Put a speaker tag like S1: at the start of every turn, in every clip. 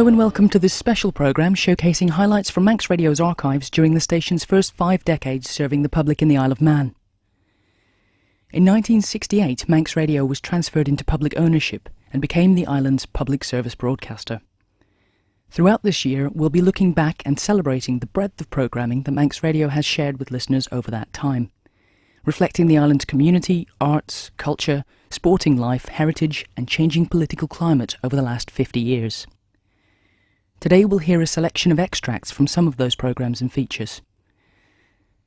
S1: Hello and welcome to this special programme showcasing highlights from Manx Radio's archives during the station's first 5 decades serving the public in the Isle of Man. In 1968, Manx Radio was transferred into public ownership and became the island's public service broadcaster. Throughout this year, we'll be looking back and celebrating the breadth of programming that Manx Radio has shared with listeners over that time, reflecting the island's community, arts, culture, sporting life, heritage and changing political climate over the last 50 years. Today we'll hear a selection of extracts from some of those programmes and features.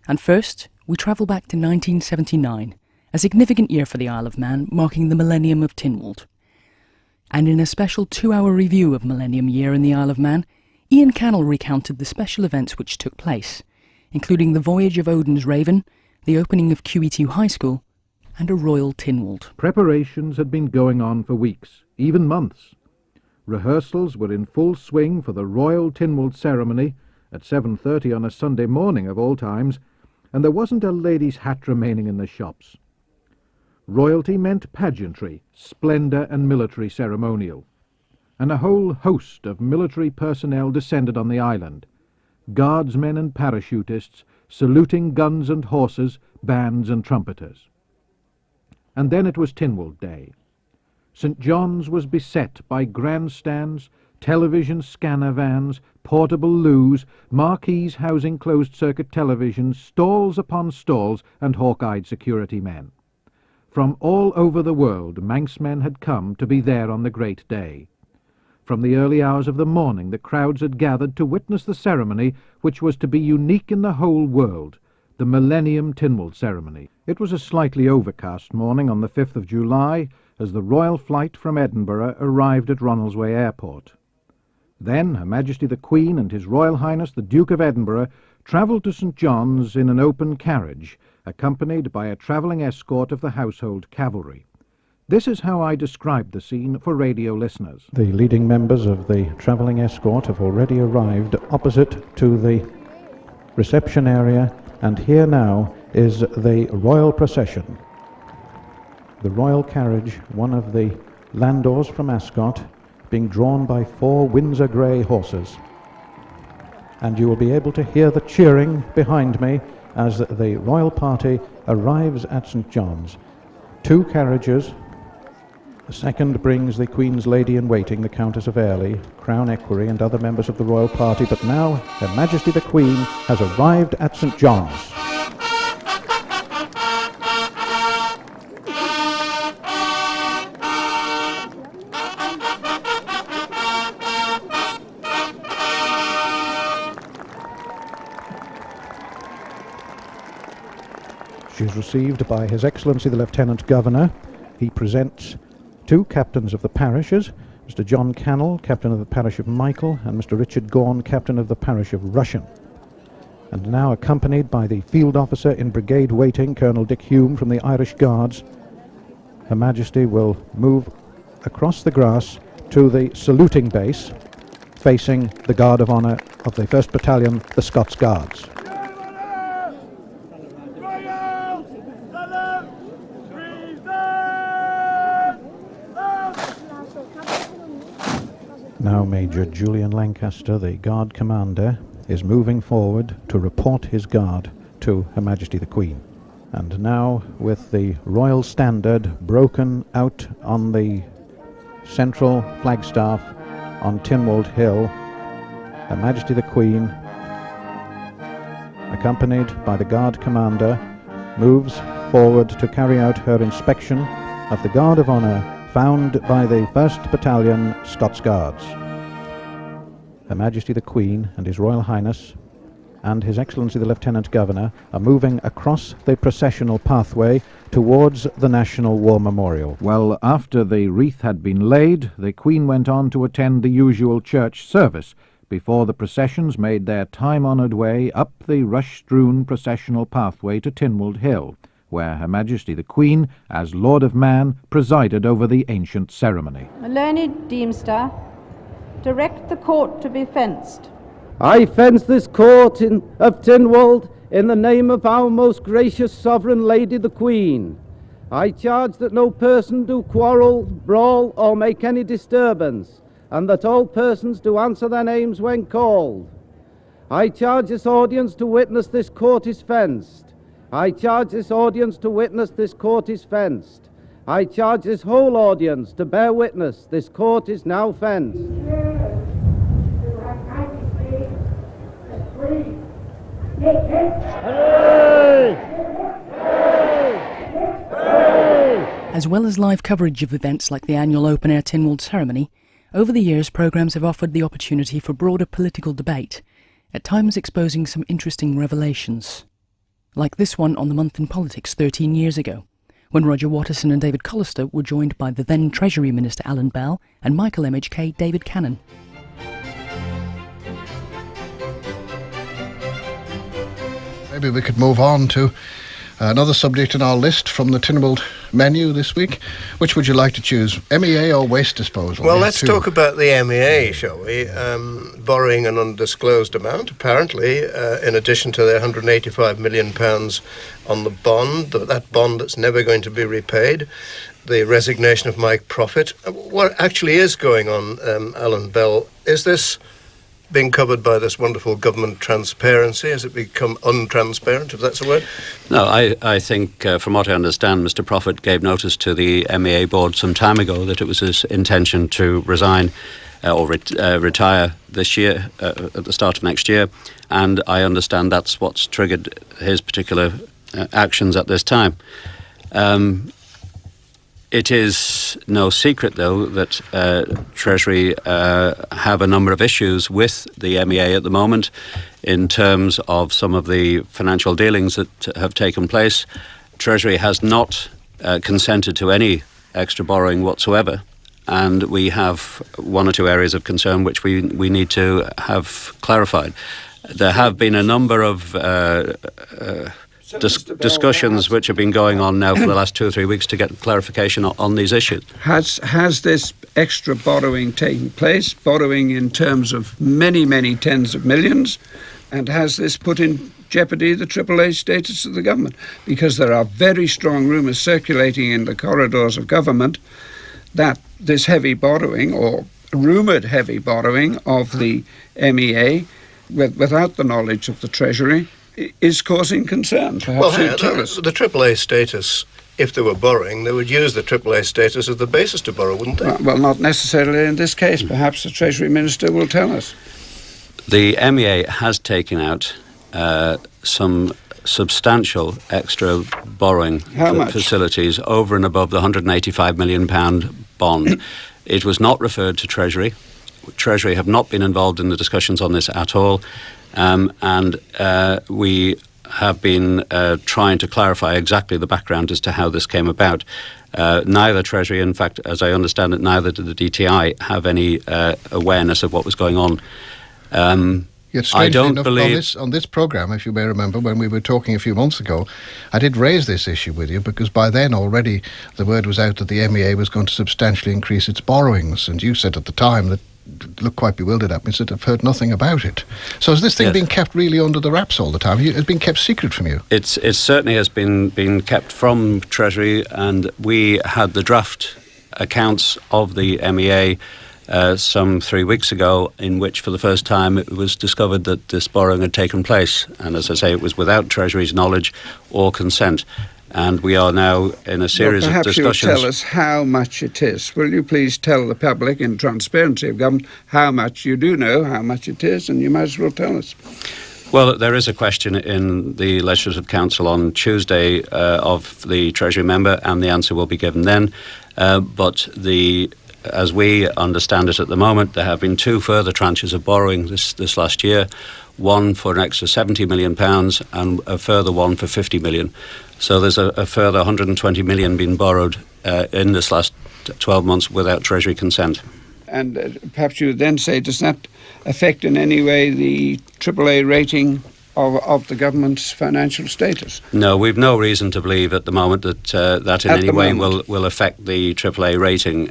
S1: And first, we travel back to 1979, a significant year for the Isle of Man, marking the millennium of Tynwald. And in a special 2-hour review of Millennium Year in the Isle of Man, Ian Cannell recounted the special events which took place, including the voyage of Odin's Raven, the opening of QE2 High School, and a royal Tynwald.
S2: Preparations had been going on for weeks, even months. Rehearsals were in full swing for the Royal Tynwald ceremony at 7:30 on a Sunday morning of all times, and there wasn't a lady's hat remaining in the shops. Royalty meant pageantry, splendour and military ceremonial, and a whole host of military personnel descended on the island, guardsmen and parachutists saluting guns and horses, bands and trumpeters. And then it was Tynwald Day. St. John's was beset by grandstands, television scanner vans, portable loos, marquees housing closed-circuit televisions, stalls upon stalls, and hawk-eyed security men. From all over the world, Manxmen had come to be there on the great day. From the early hours of the morning, the crowds had gathered to witness the ceremony which was to be unique in the whole world, the Millennium Tynwald ceremony. It was a slightly overcast morning on the 5th of July, as the royal flight from Edinburgh arrived at Ronaldsway Airport. Then Her Majesty the Queen and His Royal Highness the Duke of Edinburgh travelled to St. John's in an open carriage, accompanied by a travelling escort of the household cavalry. This is how I described the scene for radio listeners.
S3: The leading members of the travelling escort have already arrived opposite to the reception area, and here now is the royal procession. The royal carriage, one of the landors from Ascot, being drawn by 4 Windsor grey horses. And you will be able to hear the cheering behind me as the royal party arrives at St. John's. 2 carriages. The second brings the Queen's Lady-in-Waiting, the Countess of Airlie, Crown Equerry and other members of the royal party, but now Her Majesty the Queen has arrived at St. John's. She is received by His Excellency the Lieutenant Governor. He presents 2 captains of the parishes, Mr. John Cannell, captain of the parish of Michael, and Mr. Richard Gaughan, captain of the parish of Rushen. And now accompanied by the field officer in brigade waiting, Colonel Dick Hume from the Irish Guards, Her Majesty will move across the grass to the saluting base, facing the Guard of Honour of the 1st Battalion, the Scots Guards. Now Major Julian Lancaster, the Guard Commander, is moving forward to report his guard to Her Majesty the Queen. And now, with the Royal Standard broken out on the central flagstaff on Tynwald Hill, Her Majesty the Queen, accompanied by the Guard Commander, moves forward to carry out her inspection of the Guard of Honour found by the 1st Battalion Scots Guards. Her Majesty the Queen and His Royal Highness and His Excellency the Lieutenant Governor are moving across the processional pathway towards the National War Memorial.
S2: Well, after the wreath had been laid, the Queen went on to attend the usual church service before the processions made their time-honoured way up the rush-strewn processional pathway to Tynwald Hill, where Her Majesty the Queen, as Lord of Man, presided over the ancient ceremony.
S4: A learned Deemster, direct the court to be fenced.
S5: I fence this court of Tynwald in the name of our most gracious Sovereign Lady the Queen. I charge that no person do quarrel, brawl, or make any disturbance, and that all persons do answer their names when called. I charge this audience to witness this court is fenced. I charge this audience to witness this court is fenced. I charge this whole audience to bear witness this court is now fenced.
S1: As well as live coverage of events like the annual open-air Tynwald ceremony, over the years programmes have offered the opportunity for broader political debate, at times exposing some interesting revelations. Like this one on The Month in Politics 13 years ago, when Roger Watterson and David Collister were joined by the then Treasury Minister Alan Bell and Michael MHK David Cannon.
S6: Maybe we could move on to another subject in our list from the Tynwald menu this week. Which would you like to choose, MEA or waste disposal?
S7: Well, let's talk about the MEA, shall we? Borrowing an undisclosed amount, apparently, in addition to the £185 million on the bond, that bond that's never going to be repaid, the resignation of Mike Profit. What actually is going on, Alan Bell? Is this being covered by this wonderful government transparency? Has it become untransparent, if that's a word?
S8: No, I think, from what I understand, Mr. Profit gave notice to the MEA board some time ago that it was his intention to resign or retire this year, at the start of next year, and I understand that's what's triggered his particular actions at this time. It is no secret, though, that Treasury have a number of issues with the MEA at the moment in terms of some of the financial dealings that have taken place. Treasury has not consented to any extra borrowing whatsoever, and we have one or two areas of concern which we need to have clarified. There have been a number of discussions which have been going on now for the last 2 or 3 weeks to get clarification on these issues.
S9: Has this extra borrowing taken place, borrowing in terms of many tens of millions, and has this put in jeopardy the AAA status of the government? Because there are very strong rumours circulating in the corridors of government that this heavy borrowing, or rumoured heavy borrowing of the MEA, without the knowledge of the Treasury, is causing concern. Perhaps you tell us.
S7: The AAA status, if they were borrowing, they would use the AAA status as the basis to borrow, wouldn't they?
S9: Well, not necessarily in this case. Perhaps the Treasury Minister will tell us.
S8: The MEA has taken out some substantial extra borrowing facilities over and above the £185 million bond. It was not referred to Treasury. Treasury have not been involved in the discussions on this at all. And we have been trying to clarify exactly the background as to how this came about. Neither Treasury, in fact, as I understand it, neither did the DTI have any awareness of what was going on.
S6: Yet, strangely enough, on this programme, if you may remember, when we were talking a few months ago, I did raise this issue with you because by then already the word was out that the MEA was going to substantially increase its borrowings, and you said at the time that looked quite bewildered at me, said, I've heard nothing about it. So has this thing been kept really under the wraps all the time? It's been kept secret from you?
S8: It certainly has been kept from Treasury, and we had the draft accounts of the MEA some 3 weeks ago, in which for the first time it was discovered that this borrowing had taken place. And as I say, it was without Treasury's knowledge or consent. And we are now in a series of discussions.
S9: Perhaps you'll tell us how much it is. Will you please tell the public, in transparency of government, how much you do know, how much it is, and you might as well tell us.
S8: Well, there is a question in the Legislative Council on Tuesday of the Treasury member, and the answer will be given then. But as we understand it at the moment, there have been 2 further tranches of borrowing this last year, one for an extra £70 million and a further one for £50 million. So there's a further £120 million being borrowed in this last 12 months without Treasury consent.
S9: And perhaps you would then say, does that affect in any way the AAA rating of the government's financial status?
S8: No, we've no reason to believe at the moment that that in any way will affect the AAA rating.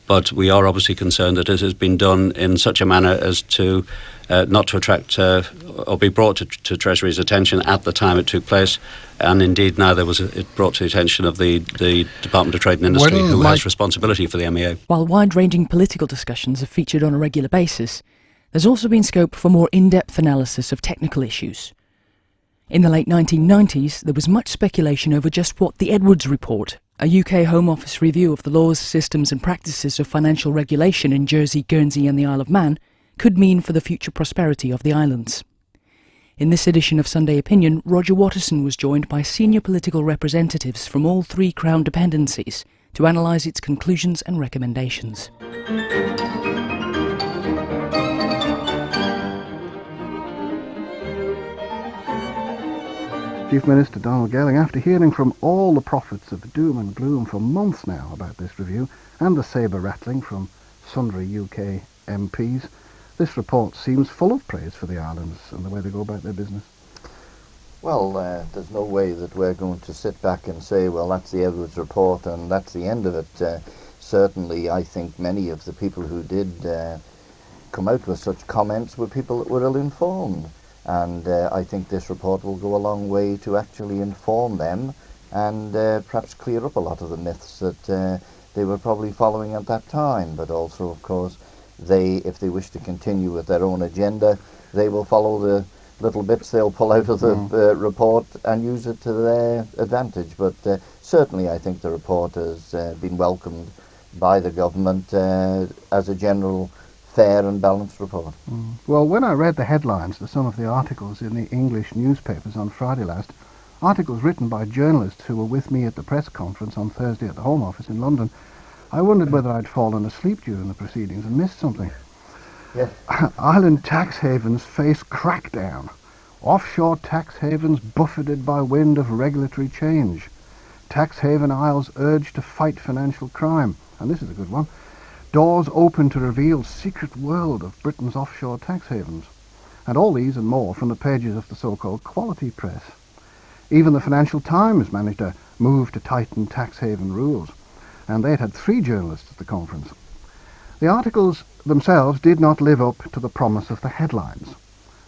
S8: but we are obviously concerned that it has been done in such a manner as to not to attract or be brought to Treasury's attention at the time it took place. And indeed now it brought to the attention of the Department of Trade and Industry, who has responsibility for the MEA.
S1: While wide-ranging political discussions have featured on a regular basis, there's also been scope for more in-depth analysis of technical issues. In the late 1990s, there was much speculation over just what the Edwards Report, a UK Home Office review of the laws, systems and practices of financial regulation in Jersey, Guernsey and the Isle of Man, could mean for the future prosperity of the islands. In this edition of Sunday Opinion, Roger Watterson was joined by senior political representatives from all 3 Crown dependencies to analyse its conclusions and recommendations.
S2: Chief Minister Donald Gelling, after hearing from all the prophets of doom and gloom for months now about this review, and the sabre rattling from sundry UK MPs, this report seems full of praise for the islands and the way they go about their business.
S10: Well, there's no way that we're going to sit back and say, well, that's the Edwards Report and that's the end of it. Certainly, I think many of the people who did come out with such comments were people that were ill-informed. And I think this report will go a long way to actually inform them and perhaps clear up a lot of the myths that they were probably following at that time. But also, of course, if they wish to continue with their own agenda, they will follow the little bits they'll pull out of the report and use it to their advantage. But certainly I think the report has been welcomed by the government as a general fair and balanced report.
S2: Well, when I read the headlines to some of the articles in the English newspapers on Friday last, articles written by journalists who were with me at the press conference on Thursday at the Home Office in London, I wondered whether I'd fallen asleep during the proceedings and missed something.
S10: Yes.
S2: Island tax havens face crackdown. Offshore tax havens buffeted by wind of regulatory change. Tax haven isles urged to fight financial crime. And this is a good one. Doors open to reveal secret world of Britain's offshore tax havens. And all these and more from the pages of the so-called quality press. Even the Financial Times managed a move to tighten tax haven rules. And they'd had 3 journalists at the conference. The articles themselves did not live up to the promise of the headlines.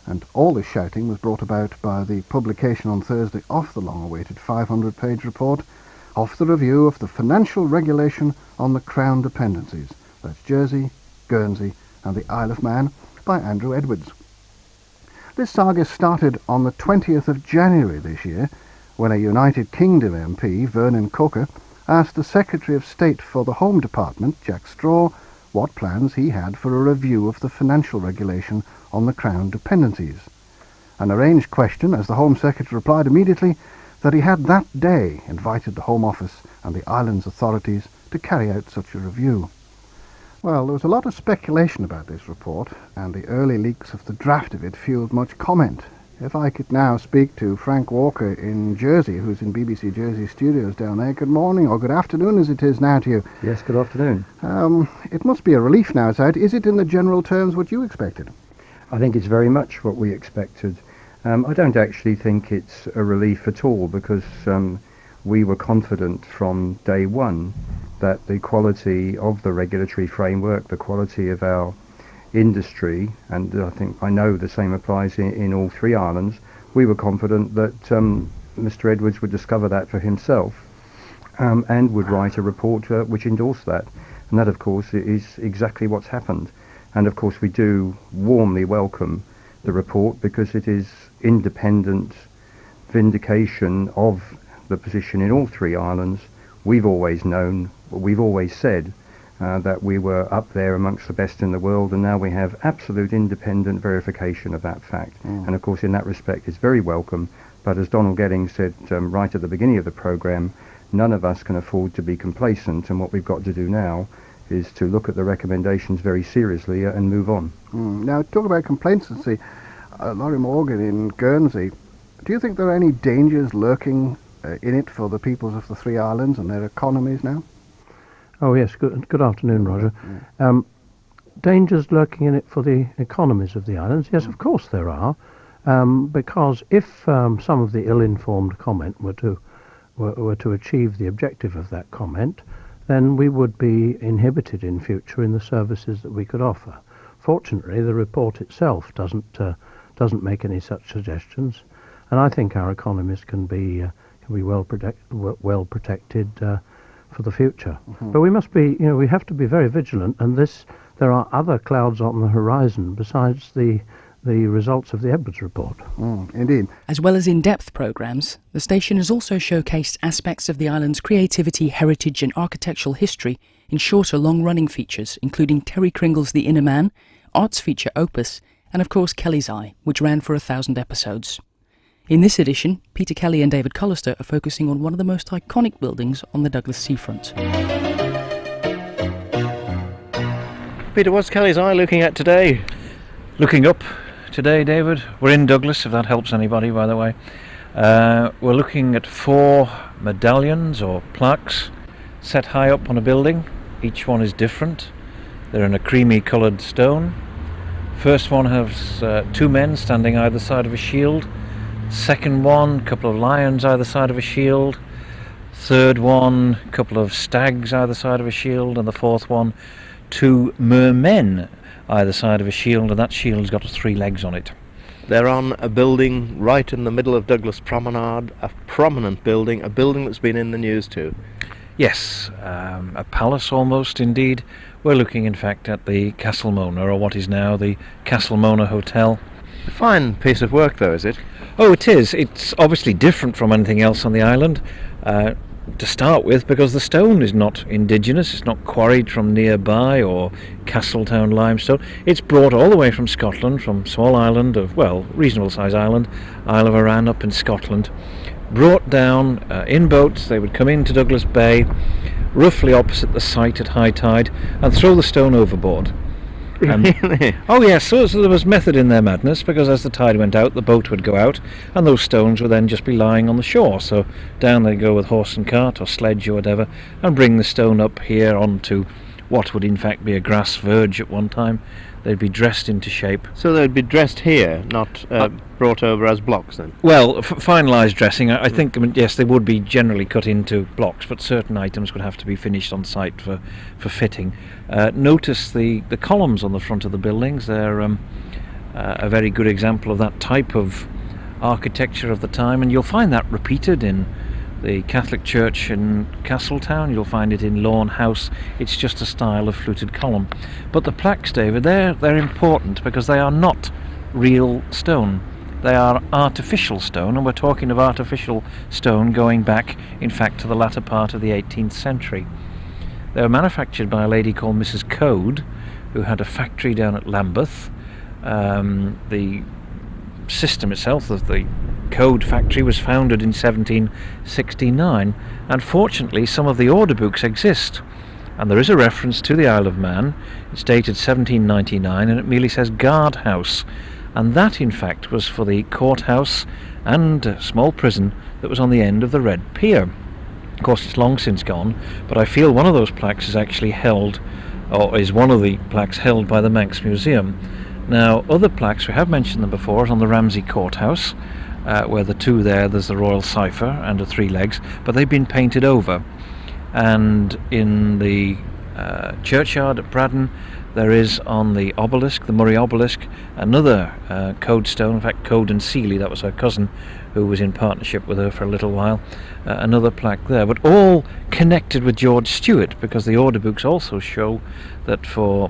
S2: And all this shouting was brought about by the publication on Thursday of the long-awaited 500-page report of the review of the financial regulation on the Crown dependencies. That's Jersey, Guernsey and the Isle of Man by Andrew Edwards. This saga started on the 20th of January this year when a United Kingdom MP, Vernon Coker, asked the Secretary of State for the Home Department, Jack Straw, what plans he had for a review of the financial regulation on the Crown dependencies. An arranged question, as the Home Secretary replied immediately that he had that day invited the Home Office and the island's authorities to carry out such a review. Well, there was a lot of speculation about this report, and the early leaks of the draft of it fueled much comment. If I could now speak to Frank Walker in Jersey, who's in BBC Jersey studios down there. Good morning, or good afternoon as it is now to you.
S11: Yes, good afternoon.
S2: It must be a relief now it's out. Is it in the general terms what you expected?
S11: I think it's very much what we expected. I don't actually think it's a relief at all, because we were confident from day one that the quality of the regulatory framework, the quality of our industry, and I know the same applies in all 3 islands, we were confident that Mr. Edwards would discover that for himself and would write a report which endorsed that. And that, of course, is exactly what's happened. And, of course, we do warmly welcome the report because it is independent vindication of the position in all 3 islands. We've always known, we've always said that we were up there amongst the best in the world, and now we have absolute independent verification of that fact. And of course, in that respect, it's very welcome. But as Donald Gelling said right at the beginning of the programme, none of us can afford to be complacent, and what we've got to do now is to look at the recommendations very seriously and move on.
S2: Now, talk about complacency. Laurie Morgan in Guernsey, do you think there are any dangers lurking in it for the peoples of the 3 islands and their economies now?
S3: Oh yes, good afternoon, Roger. Dangers lurking in it for the economies of the islands? Yes, of course there are, because if some of the ill-informed comment were to achieve the objective of that comment,
S11: then we would be inhibited in future in the services that we could offer. Fortunately, the report itself doesn't make any such suggestions, and I think our economies can be well protected for the future. Mm-hmm. But we must be, we have to be very vigilant, and there are other clouds on the horizon besides the results of the Edwards report.
S2: Indeed.
S1: As well as in-depth programmes, the station has also showcased aspects of the island's creativity, heritage and architectural history in shorter, long-running features, including Terry Kringle's The Inner Man, arts feature Opus, and of course Kelly's Eye, which ran for 1,000 episodes. In this edition, Peter Kelly and David Collister are focusing on one of the most iconic buildings on the Douglas seafront.
S12: Peter, what's Kelly's Eye looking at today?
S13: Looking up today, David. We're in Douglas, if that helps anybody, by the way. We're looking at 4 medallions or plaques set high up on a building. Each one is different. They're in a creamy coloured stone. First one has 2 men standing either side of a shield. Second one, a couple of lions either side of a shield. Third one, a couple of stags either side of a shield. And the fourth one, 2 mermen either side of a shield, and that shield's got 3 legs on it.
S12: They're on a building right in the middle of Douglas Promenade, a prominent building, a building that's been in the news too.
S13: Yes, a palace almost indeed. We're looking in fact at the Castle Mona, or what is now the Castle Mona Hotel.
S12: A fine piece of work though, is it?
S13: Oh, it is. It's obviously different from anything else on the island. To start with, because the stone is not indigenous, it's not quarried from nearby or Castletown limestone. It's brought all the way from Scotland, from small island of, well, reasonable size island, Isle of Arran up in Scotland, brought down in boats. They would come into Douglas Bay, roughly opposite the site at high tide, and throw the stone overboard.
S12: Really?
S13: Oh yes, so there was method in their madness, because as the tide went out, the boat would go out, and those stones would then just be lying on the shore. So down they go with horse and cart or sledge or whatever, and bring the stone up here onto what would in fact be a grass verge at one time. They'd be dressed into shape.
S12: So they'd be dressed here, not brought over as blocks then?
S13: Well, finalised dressing, I think, yes, they would be generally cut into blocks, but certain items would have to be finished on site for fitting. Notice the columns on the front of the buildings. They're a very good example of that type of architecture of the time, and you'll find that repeated in the Catholic Church in Castletown. You'll find it in Lawn House. It's just a style of fluted column. But the plaques, David, they're important because they are not real stone. They are artificial stone, and we're talking of artificial stone going back, in fact, to the latter part of the 18th century. They were manufactured by a lady called Mrs. Code, who had a factory down at Lambeth. The system itself of the Code factory was founded in 1769, and fortunately some of the order books exist, and there is a reference to the Isle of Man. It's dated 1799, and it merely says guard house, and that in fact was for the courthouse and a small prison that was on the end of the Red Pier. Of course it's long since gone, but I feel one of those plaques is actually held, or is one of the plaques held by the Manx Museum. Now, other plaques, we have mentioned them before, is on the Ramsey Courthouse, where the 2 there's the Royal Cipher and the 3 legs, but they've been painted over. And in the churchyard at Braddon, there is on the obelisk, the Murray obelisk, another Code stone. In fact, Code and Seeley, that was her cousin, who was in partnership with her for a little while, another plaque there, but all connected with George Stewart, because the order books also show that for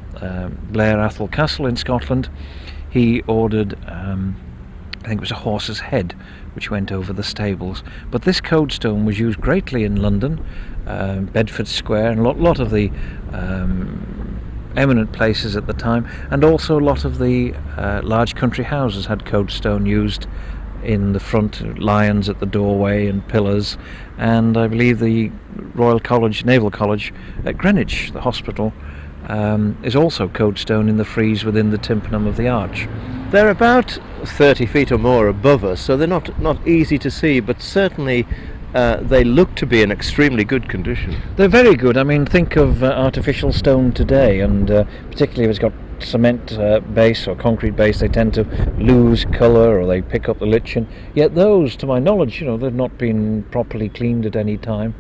S13: Blair Athol Castle in Scotland, he ordered, I think it was a horse's head, which went over the stables. But this Code stone was used greatly in London, Bedford Square, and a lot of the eminent places at the time, and also a lot of the large country houses had Code stone used in the front, lions at the doorway and pillars, and I believe the Royal College, Naval College at Greenwich, the hospital, is also Code stone in the frieze within the tympanum of the arch.
S12: They're about 30 feet or more above us, so they're not easy to see, but certainly they look to be in extremely good condition.
S13: They're very good. I mean, think of artificial stone today, and particularly if it's got cement base or concrete base, they tend to lose colour, or they pick up the lichen. Yet those, to my knowledge, they've not been properly cleaned at any time.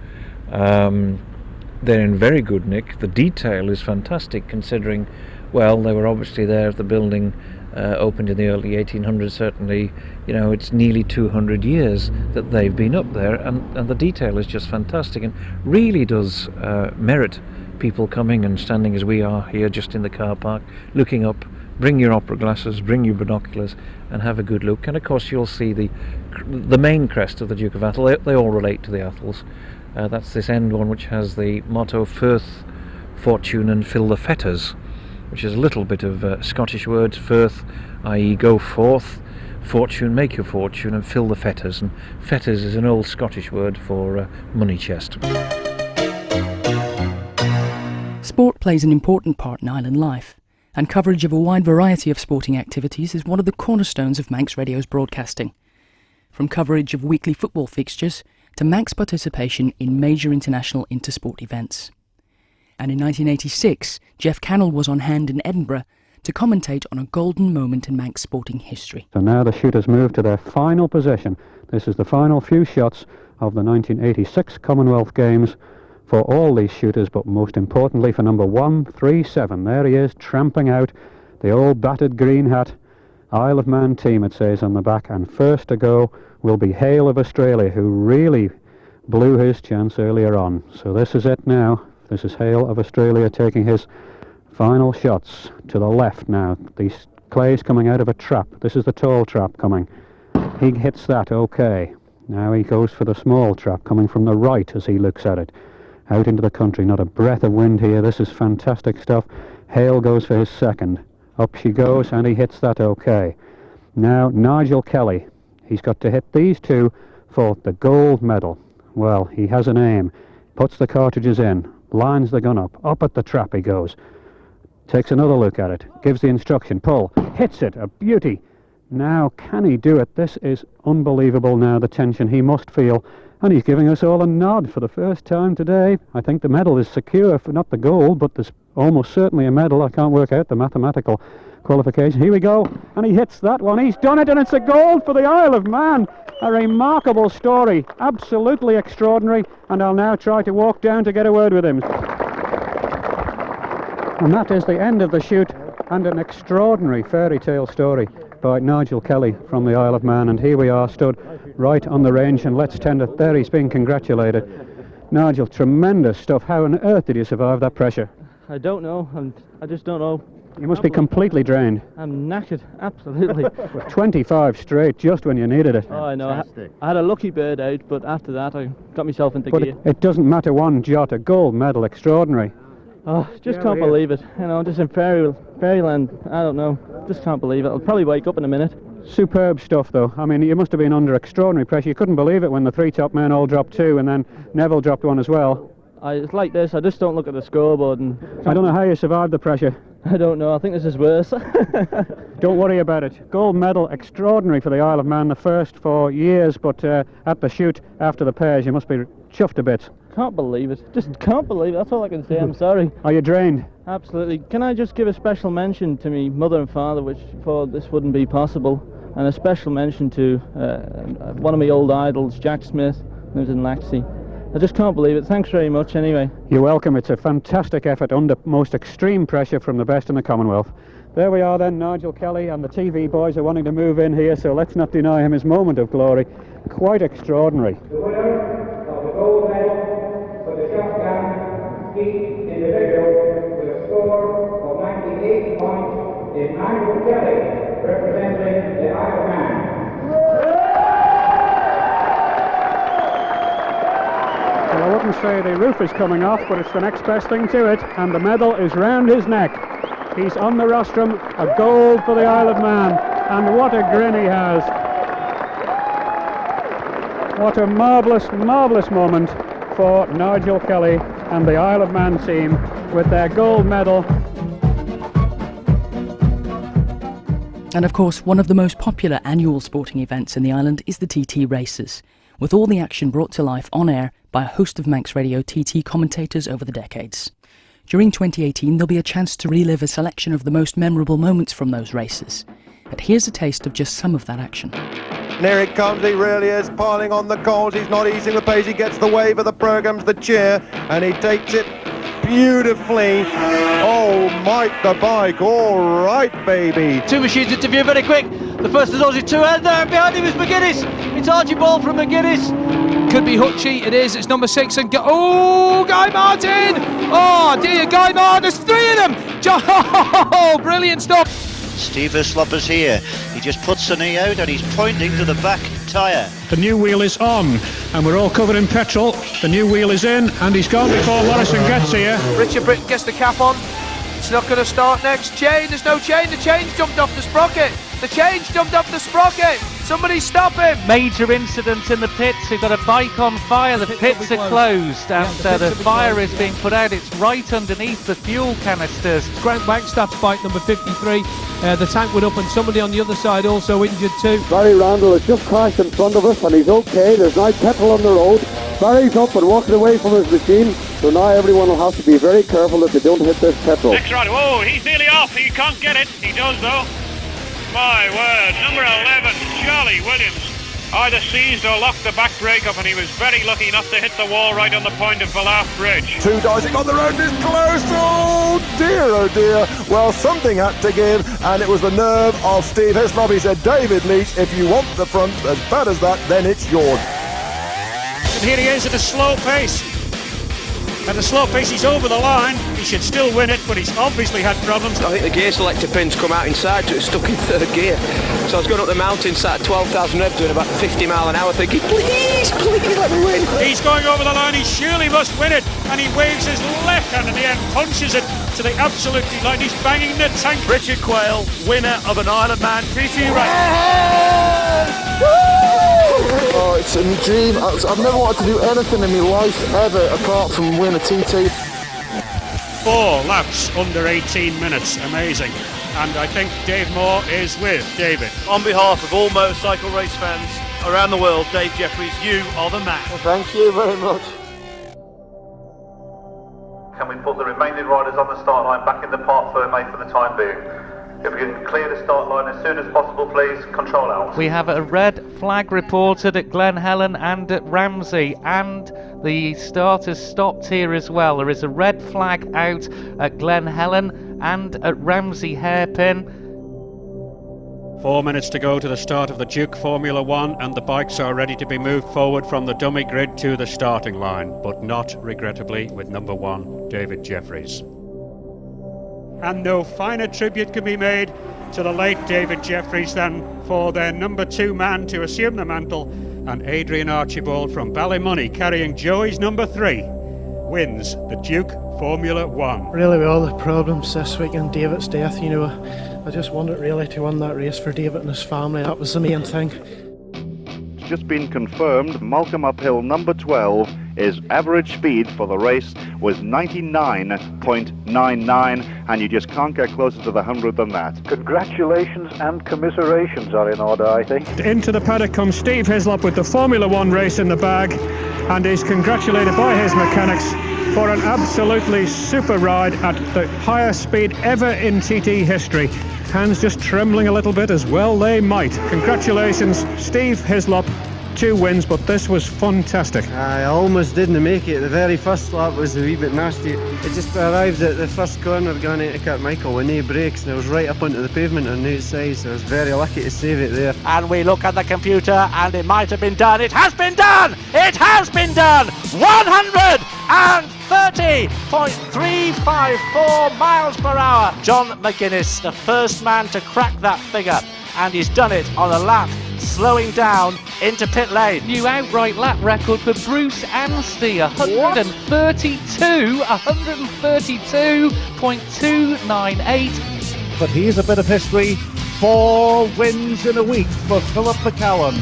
S13: they're in very good nick. The detail is fantastic, considering, well, they were obviously there at the building opened in the early 1800s. Certainly, it's nearly 200 years that they've been up there, and the detail is just fantastic and really does merit people coming and standing as we are here just in the car park, looking up. Bring your opera glasses, bring your binoculars, and have a good look. And of course you'll see the main crest of the Duke of Atholl. They all relate to the Atholls. That's this end one, which has the motto "Firth, Fortune, and Fill the Fetters," which is a little bit of Scottish words. Firth, i.e. go forth; fortune, make your fortune; and fill the fetters. And fetters is an old Scottish word for money chest.
S1: Sport plays an important part in island life, and coverage of a wide variety of sporting activities is one of the cornerstones of Manx Radio's broadcasting. From coverage of weekly football fixtures to Manx participation in major international intersport events. And in 1986, Jeff Cannell was on hand in Edinburgh to commentate on a golden moment in Manx sporting history.
S14: So now the shooters move to their final possession. This is the final few shots of the 1986 Commonwealth Games for all these shooters, but most importantly for number 137. There he is, tramping out the old battered green hat. Isle of Man team, it says on the back, and first to go will be Hale of Australia, who really blew his chance earlier on. So this is it now. This is Hale of Australia taking his final shots to the left now. These clays coming out of a trap. This is the tall trap coming. He hits that, okay. Now he goes for the small trap coming from the right as he looks at it. Out into the country, not a breath of wind here. This is fantastic stuff. Hale goes for his second. Up she goes, and he hits that okay. Now Nigel Kelly. He's got to hit these two for the gold medal. Well, he has an aim. Puts the cartridges in. Lines the gun up at the trap he goes. Takes another look at it, gives the instruction, pull, hits it, a beauty. Now, can he do it? This is unbelievable now, the tension he must feel. And he's giving us all a nod for the first time today. I think the medal is secure, for not the gold, but there's almost certainly a medal. I can't work out the mathematical qualification. Here we go, and he hits that one. He's done it, and it's a gold for the Isle of Man. A remarkable story, absolutely extraordinary, and I'll now try to walk down to get a word with him. And that is the end of the shoot, and an extraordinary fairy tale story by Nigel Kelly from the Isle of Man. And here we are, stood right on the range, and let's tend it. There he's being congratulated. Nigel, tremendous stuff. How on earth did you survive that pressure?
S15: I don't know, I just don't know.
S14: You must be completely drained.
S15: I'm knackered, absolutely.
S14: 25 straight, just when you needed it.
S15: Oh, I know. I had a lucky bird out, but after that I got myself into gear.
S14: But it doesn't matter one jot. A gold medal, extraordinary.
S15: Oh, just can't believe it. Just in fairyland. I don't know. Just can't believe it. I'll probably wake up in a minute.
S14: Superb stuff, though. I mean, you must have been under extraordinary pressure. You couldn't believe it when the three top men all dropped two, and then Neville dropped one as well.
S15: It's like this. I just don't look at the scoreboard. And
S14: I don't know how you survived the pressure.
S15: I don't know. I think this is worse.
S14: Don't worry about it. Gold medal, extraordinary for the Isle of Man. The first for years, but at the shoot after the pairs, you must be chuffed a bit.
S15: Can't believe it. Just can't believe it. That's all I can say. I'm sorry.
S14: Are you drained?
S15: Absolutely. Can I just give a special mention to me mother and father, which before this wouldn't be possible, and a special mention to one of my old idols, Jack Smith, who was in Laxey. I just can't believe it. Thanks very much anyway.
S14: You're welcome. It's a fantastic effort under most extreme pressure from the best in the Commonwealth. There we are then, Nigel Kelly, and the TV boys are wanting to move in here, so let's not deny him his moment of glory. Quite extraordinary.
S16: The winner of the gold medal for the shotgun skeet individual with a score of 98 points is Nigel Kelly, representing the Isle of Man.
S14: Well, I wouldn't say the roof is coming off, but it's the next best thing to it, and the medal is round his neck. He's on the rostrum, a gold for the Isle of Man, and what a grin he has. What a marvellous, marvellous moment for Nigel Kelly and the Isle of Man team with their gold medal.
S1: And of course, one of the most popular annual sporting events in the island is the TT races, with all the action brought to life on air by a host of Manx Radio TT commentators over the decades. During 2018, there'll be a chance to relive a selection of the most memorable moments from those races. But here's a taste of just some of that action.
S17: And here it comes, he really is piling on the coals. He's not easing the pace, he gets the wave of the programmes, the cheer, and he takes it beautifully. Oh, Mike the bike, all right, baby.
S18: Two machines into view very quick. The first is Aussie 2, and there behind him is McGuinness. It's Archibald from McGuinness.
S19: Could be Hutchie, it is. It's number 6 and Guy Martin. Oh dear, Guy Martin. There's 3 of them. Oh, brilliant stuff.
S20: Steve Hislop is here. He just puts the knee out and he's pointing to the back tyre.
S21: The new wheel is on and we're all covered in petrol. The new wheel is in and he's gone before Morrison gets here.
S19: Richard Britton gets the cap on. It's not going to start next. Chain, there's no chain. The chain's jumped off the sprocket. The chain's jumped off the sprocket. Somebody stop him.
S22: Major incident in the pits. We've got a bike on fire. The pits are closed and the fire is being put out. It's right underneath the fuel canisters.
S19: Grant Wagstaff's bike number 53. The tank went up and somebody on the other side also injured too.
S23: Barry Randall has just crashed in front of us and he's okay. There's now petrol on the road. Barry's up and walking away from his machine. So now everyone will have to be very careful that they don't hit this petrol.
S24: Next round. Oh, he's nearly off. He can't get it. He does though. My word, number 11, Charlie Williams, either seized or locked the back brake up, and he was very lucky not to hit the wall right on the point of Ballaugh Bridge.
S17: Two dicing on the road is close. Oh dear. Well, something had to give, and it was the nerve of Steve Hislop. He said, David Leach, if you want the front as bad as that, then it's yours.
S24: And here he is at a slow pace. At a slow pace, he's over the line. He should still win it, but he's obviously had problems.
S25: I think the gear selector pin's come out inside, so it's stuck in third gear. So I was going up the mountain, sat at 12,000 rev, doing about 50 mile an hour, thinking, please let me win.
S24: He's going over the line, he surely must win it. And he waves his left hand in the end, punches it to the absolutely line. He's banging the tank.
S26: Richard Quayle, winner of an Isle of Man TT race.
S27: Oh, it's a dream. I've never wanted to do anything in my life ever apart from win a TT.
S24: 4 laps under 18 minutes, amazing. And I think Dave Moore is with David.
S26: On behalf of all motorcycle race fans around the world, Dave Jeffries, you are the man.
S27: Well, thank you very much.
S28: Can we put the remaining riders on the start line back in the park mate for the time being? If we can clear the start line as soon as possible, please. Control out.
S22: We have a red flag reported at Glen Helen and at Ramsey, and the start has stopped here as well. There is a red flag out at Glen Helen and at Ramsey hairpin.
S24: 4 minutes to go to the start of the Duke Formula 1, and the bikes are ready to be moved forward from the dummy grid to the starting line, but not, regrettably, with number 1, David Jeffries. And no finer tribute can be made to the late David Jeffries than for their number 2 man to assume the mantle, and Adrian Archibald from Ballymoney, carrying Joey's number 3, wins the Duke Formula 1.
S29: Really, with all the problems this week and David's death, you know, I just wanted really to win that race for David and his family. That was the main thing.
S30: It's just been confirmed Malcolm Uphill number 12, his average speed for the race was 99.99, and you just can't get closer to the 100 than that.
S27: Congratulations and commiserations are in order, I think.
S21: Into the paddock comes Steve Hislop with the Formula 1 race in the bag, and is congratulated by his mechanics for an absolutely super ride at the highest speed ever in TT history. Hands just trembling a little bit, as well they might. Congratulations, Steve Hislop. 2 wins, but this was fantastic.
S31: I almost didn't make it. The very first lap was a wee bit nasty. It just arrived at the first corner going into Carmichael with no brakes, and it was right up onto the pavement on the outside, so I was very lucky to save it there.
S18: And we look at the computer, and it might have been done. It has been done! It has been done! 130.354 miles per hour. John McGuinness, the first man to crack that figure, and he's done it on a lap, slowing down into pit lane.
S22: New outright lap record for Bruce Anstey, 132.298.
S32: But here's a bit of history. 4 wins in a week for Philip McCallum.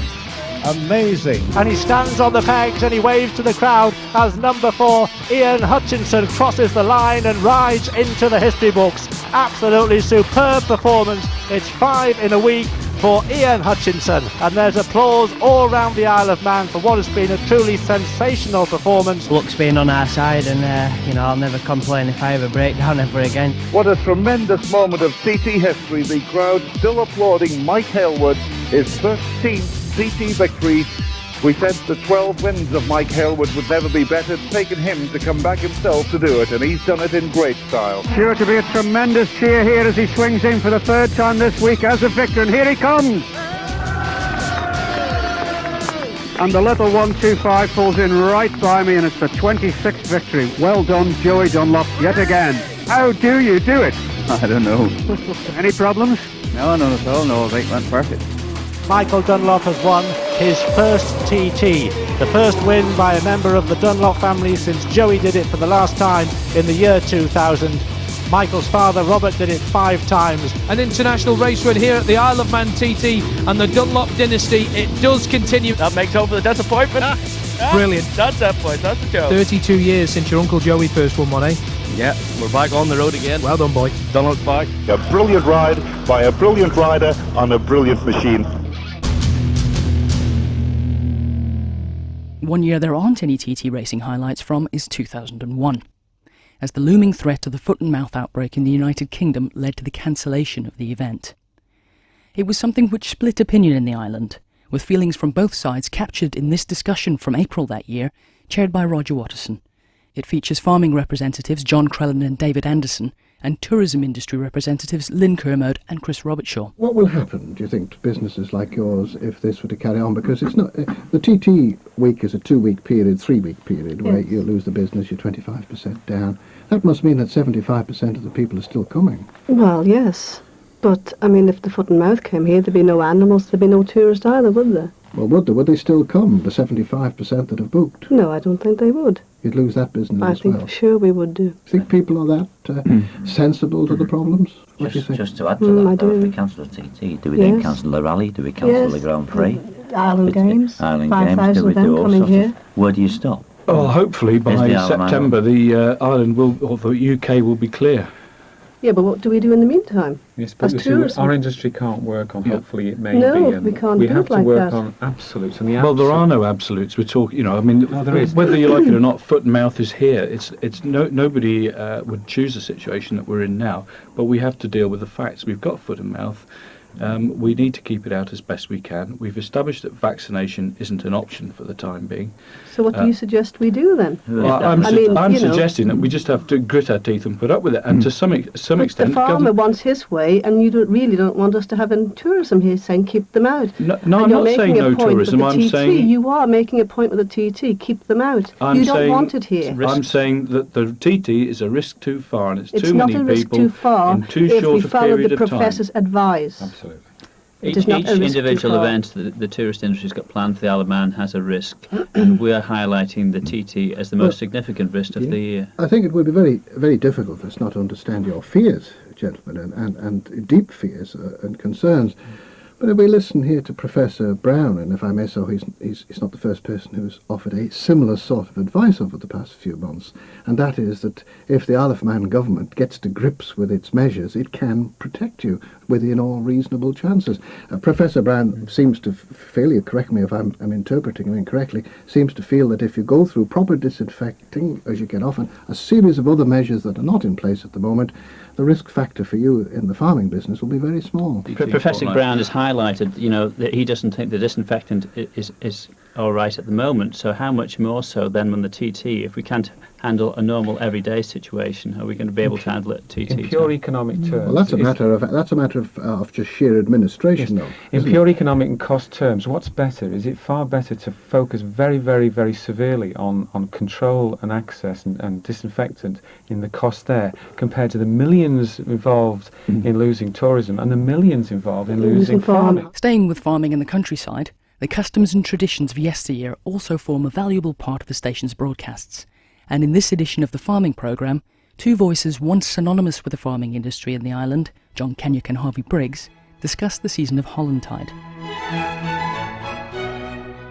S32: Amazing.
S18: And he stands on the pegs and he waves to the crowd as number 4, Ian Hutchinson, crosses the line and rides into the history books. Absolutely superb performance. It's 5 in a week for Ian Hutchinson, and there's applause all around the Isle of Man for what has been a truly sensational performance.
S33: Luck's been on our side, and I'll never complain if I ever break down ever again.
S30: What a tremendous moment of TT history. The crowd still applauding Mike Hailwood, his 13th TT victory. We said the 12 wins of Mike Hailwood would never be better. It's taken him to come back himself to do it, and he's done it in great style.
S21: Sure to be a tremendous cheer here as he swings in for the third time this week as a victor, and here he comes. And the little 125 pulls in right by me, and it's the 26th victory. Well done, Joey Dunlop, yet again. How do you do it?
S2: I don't know.
S21: Any problems?
S2: No, none at all. No, I think it went perfect.
S18: Michael Dunlop has won his first TT, the first win by a member of the Dunlop family since Joey did it for the last time in the year 2000. Michael's father, Robert, did it 5 times.
S19: An international race win here at the Isle of Man TT, and the Dunlop dynasty, it does continue.
S26: That makes up for the disappointment.
S19: Brilliant.
S26: That's that point, that's the joke.
S19: 32 years since your Uncle Joey first won one, eh?
S26: Yeah, we're back on the road again.
S19: Well done, boy.
S26: Dunlop's back.
S30: A brilliant ride by a brilliant rider on a brilliant machine.
S1: One year there aren't any TT racing highlights from is 2001, as the looming threat of the foot and mouth outbreak in the United Kingdom led to the cancellation of the event. It was something which split opinion in the island, with feelings from both sides captured in this discussion from April that year, chaired by Roger Watterson. It features farming representatives John Crellin and David Anderson, and tourism industry representatives Lynn Kermode and Chris Robertshaw.
S3: What will happen, do you think, to businesses like yours if this were to carry on? Because it's not the TT week is a 2-week period, 3-week period, where you lose the business, you're 25% down. That must mean that 75% of the people are still coming.
S4: Well, yes. But, I mean, if the foot and mouth came here, there'd be no animals, there'd be no tourists either, would there?
S3: Well, would there? Would they still come, the 75% that have booked?
S4: No, I don't think they would.
S3: You'd lose that business
S4: I
S3: as
S4: think
S3: well.
S4: for sure we would do.
S3: Think people are that sensible to the problems? What do you think?
S5: Just to add to that, though, if we cancel the TT, do we then cancel the rally? Do we cancel the Grand Prix?
S4: Island Games.
S5: Island
S4: 5,000
S5: Games, do we do all
S4: coming
S5: sorts
S4: here.
S5: of... Where do you stop?
S6: Well, hopefully by September the island will, or the UK will be clear.
S4: Yeah, but what do we do in the meantime?
S7: Yes, but
S4: As tourism?
S7: our industry can't work on hopefully it may be.
S4: No,
S7: and
S4: we can't
S7: we
S4: do
S7: have
S4: it
S7: to
S4: like
S7: work
S4: that.
S7: on absolutes. And the
S6: Well, there are no absolutes. We're talking, I mean,
S7: there is.
S6: whether you like it or not, foot and mouth is here. Nobody would choose the situation that we're in now, but we have to deal with the facts. We've got foot and mouth. We need to keep it out as best we can. We've established that vaccination isn't an option for the time being.
S4: So what do you suggest we do then?
S6: Well, I'm suggesting that we just have to grit our teeth and put up with it, and to some extent...
S4: The farmer wants his way, and you really don't want us to have any tourism here, saying keep them out.
S6: No, I'm not saying no tourism, I'm saying...
S4: You are making a point with the TT, keep them out. You don't want it here.
S6: I'm saying that the TT is a risk too far, and it's too
S4: not
S6: many
S4: a risk
S6: people
S4: too far
S6: in too
S4: if
S6: short
S4: we
S6: a
S4: follow
S6: period
S4: the
S6: of time.
S4: professor's advice.
S7: Absolutely.
S5: Each individual event that the tourist industry's got planned for the Isle of Man has a risk, and we're highlighting the TT as the most significant risk of the year.
S3: I think it would be very, very difficult for us not to understand your fears, gentlemen, and deep fears and concerns. But if we listen here to Professor Brown, and if I may so, he's not the first person who's offered a similar sort of advice over the past few months, and that is that if the Isle of Man government gets to grips with its measures, it can protect you within all reasonable chances. Professor Brown seems to feel, you correct me if I'm interpreting him incorrectly, seems to feel that if you go through proper disinfecting as you get off, and a series of other measures that are not in place at the moment, the risk factor for you in the farming business will be very small.
S5: Professor Brown has highlighted, that he doesn't think the disinfectant is all right at the moment. So how much more so then when the TT, if we can't handle a normal everyday situation, are we going to be able to handle it at TT?
S7: In pure economic terms.
S3: Well, that's a matter of just sheer administration, though.
S7: In pure economic and cost terms, what's better? Is it far better to focus very, very, very severely on control and access and disinfectant in the cost there, compared to the millions involved in losing tourism and the millions involved in losing farming?
S1: Staying with farming in the countryside, the customs and traditions of yesteryear also form a valuable part of the station's broadcasts. And in this edition of the farming programme, two voices once synonymous with the farming industry in the island, John Kenyuk and Harvey Briggs, discuss the season of Hollantide.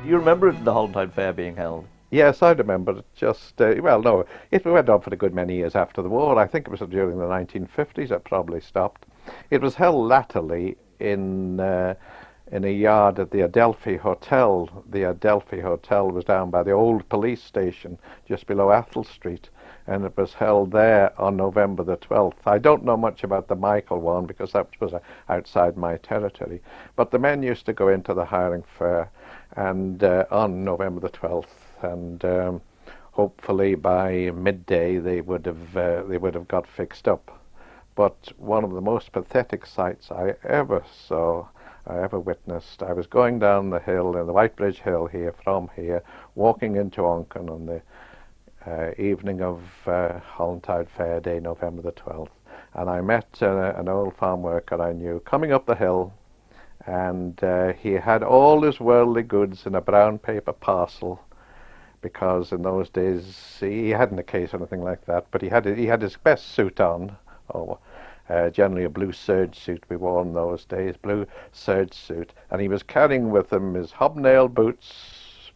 S8: Do you remember the Hollantide Fair being held?
S9: Yes, I remember it. It went on for a good many years after the war. I think it was during the 1950s it probably stopped. It was held latterly in in a yard at the Adelphi Hotel. The Adelphi Hotel was down by the old police station just below Athol Street, and it was held there on November the 12th. I don't know much about the Michael one because that was outside my territory, but the men used to go into the hiring fair and on November the 12th, and hopefully by midday they would have got fixed up. But one of the most pathetic sights I ever saw, I ever witnessed, I was going down the hill, in the Whitebridge Hill here, from here, walking into Onken on the evening of Hollantide Fair Day, November the 12th, and I met an old farm worker I knew coming up the hill, and he had all his worldly goods in a brown paper parcel, because in those days he hadn't a case or anything like that, but he had his best suit on, or generally a blue serge suit we wore in those days, blue serge suit, and he was carrying with him his hobnail boots,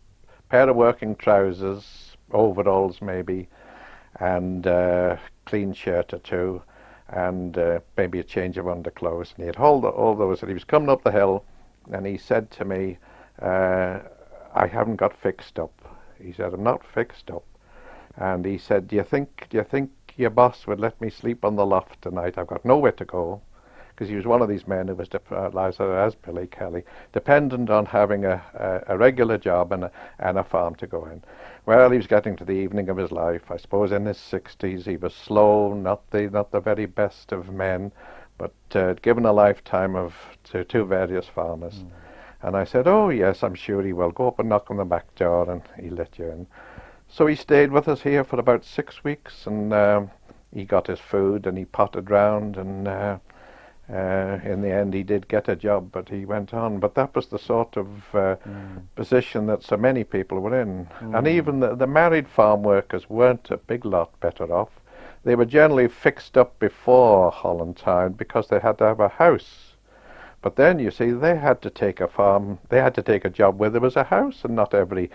S9: pair of working trousers, overalls maybe, and clean shirt or two, and maybe a change of underclothes, and he had all those, and he was coming up the hill, and he said to me, I haven't got fixed up. He said, I'm not fixed up. And he said, do you think your boss would let me sleep on the loft tonight? I've got nowhere to go. Because he was one of these men who was, as Billy Kelly, dependent on having a regular job and a farm to go in. Well, he was getting to the evening of his life. I suppose in his 60s. He was slow, not the very best of men, but given a lifetime to two various farmers. And I said, oh yes, I'm sure he will. Go up and knock on the back door and he'll let you in. So he stayed with us here for about 6 weeks, and he got his food and he potted round, and in the end he did get a job, but he went on. But that was the sort of position that so many people were in. And even the married farm workers weren't a big lot better off. They were generally fixed up before Hollantide because they had to have a house. But then, you see, they had to take a job where there was a house, and not every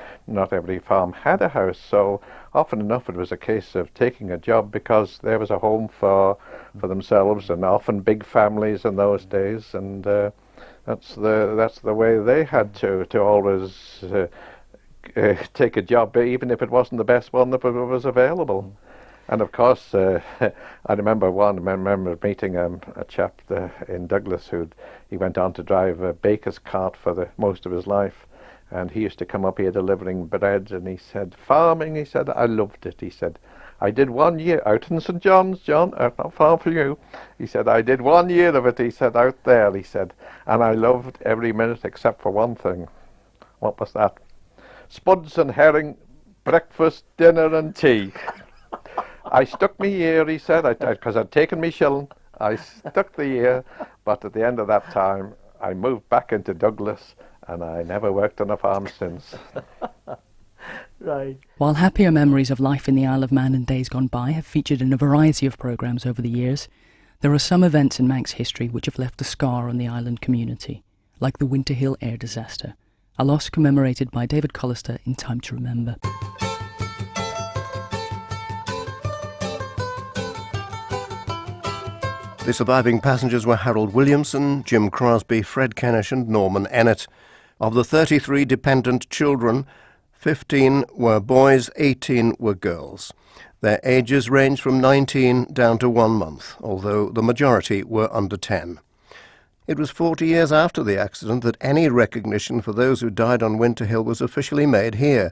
S9: farm had a house. So often enough it was a case of taking a job because there was a home for themselves, and often big families in those days, and that's the way they had to always take a job, even if it wasn't the best one that was available. And of course, I remember meeting a chap in Douglas he went on to drive a baker's cart for most of his life, and he used to come up here delivering bread, and he said, farming, he said, I loved it. He said, I did 1 year out in St. John's, John, not far from you. He said, I did 1 year of it, he said, out there, he said, and I loved every minute except for one thing. What was that? Spuds and herring, breakfast, dinner and tea. I stuck me year, he said, because I'd taken me shilling. I stuck the year, but at the end of that time, I moved back into Douglas, and I never worked on a farm since.
S1: Right. While happier memories of life in the Isle of Man in days gone by have featured in a variety of programmes over the years, there are some events in Manx history which have left a scar on the island community, like the Winter Hill air disaster, a loss commemorated by David Collister in Time to Remember.
S10: The surviving passengers were Harold Williamson, Jim Crosby, Fred Kennish and Norman Ennett. Of the 33 dependent children, 15 were boys, 18 were girls. Their ages ranged from 19 down to 1 month, although the majority were under 10. It was 40 years after the accident that any recognition for those who died on Winter Hill was officially made here.